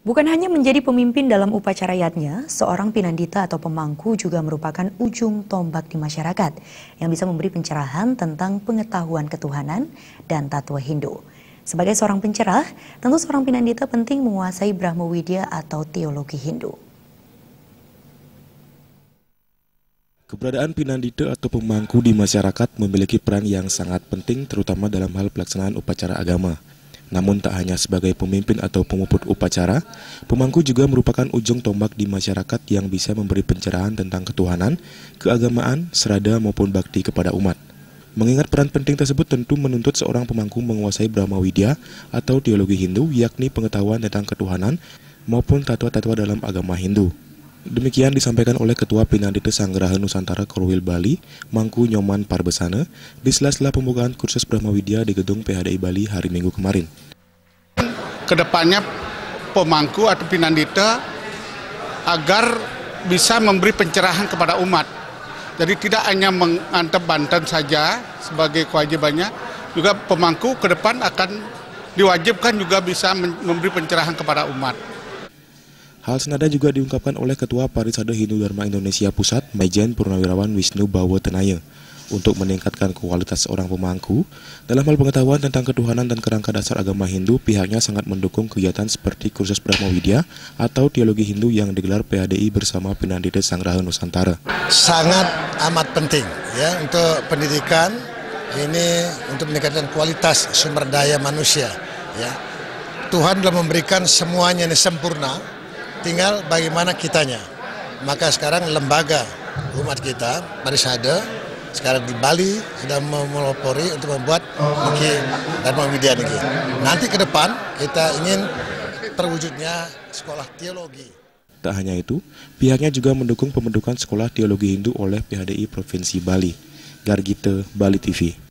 Bukan hanya menjadi pemimpin dalam upacara yatnya, seorang pinandita atau pemangku juga merupakan ujung tombak di masyarakat yang bisa memberi pencerahan tentang pengetahuan ketuhanan dan tattwa Hindu. Sebagai seorang pencerah, tentu seorang pinandita penting menguasai Brahma Widya atau teologi Hindu. Keberadaan pinandita atau pemangku di masyarakat memiliki peran yang sangat penting terutama dalam hal pelaksanaan upacara agama. Namun tak hanya sebagai pemimpin atau pemuput upacara, pemangku juga merupakan ujung tombak di masyarakat yang bisa memberi pencerahan tentang ketuhanan, keagamaan, serada maupun bakti kepada umat. Mengingat peran penting tersebut tentu menuntut seorang pemangku menguasai Brahma Widya atau teologi Hindu, yakni pengetahuan tentang ketuhanan maupun tatwa-tatwa dalam agama Hindu. Demikian disampaikan oleh Ketua Pinandita Sanggeraha Nusantara Korwil Bali, Mangku Nyoman Parbesana, di sela-sela pembukaan kursus Brahma Widya di Gedung PHDI Bali hari Minggu kemarin. Kedepannya pemangku atau pinandita agar bisa memberi pencerahan kepada umat. Jadi tidak hanya mengantar banten saja sebagai kewajibannya, juga pemangku ke depan akan diwajibkan juga bisa memberi pencerahan kepada umat. Hal senada juga diungkapkan oleh Ketua Parisade Hindu Dharma Indonesia Pusat, Majen Purnawirawan Wisnu Bawo Tenaya. Untuk meningkatkan kualitas seorang pemangku, dalam hal pengetahuan tentang ketuhanan dan kerangka dasar agama Hindu, pihaknya sangat mendukung kegiatan seperti kursus Brahma Widya atau teologi Hindu yang digelar PHDI bersama Pinandita Sanggeraha Nusantara. Sangat amat penting ya untuk pendidikan ini, untuk meningkatkan kualitas sumber daya manusia. Ya. Tuhan telah memberikan semuanya ini sempurna, tinggal bagaimana kitanya. Maka sekarang lembaga umat kita, Parisade, sekarang di Bali sudah melopori untuk membuat Dharma Widya ini. Nanti ke depan kita ingin terwujudnya sekolah teologi. Tak hanya itu, pihaknya juga mendukung pembentukan sekolah teologi Hindu oleh PHDI Provinsi Bali. Gargita, Bali TV.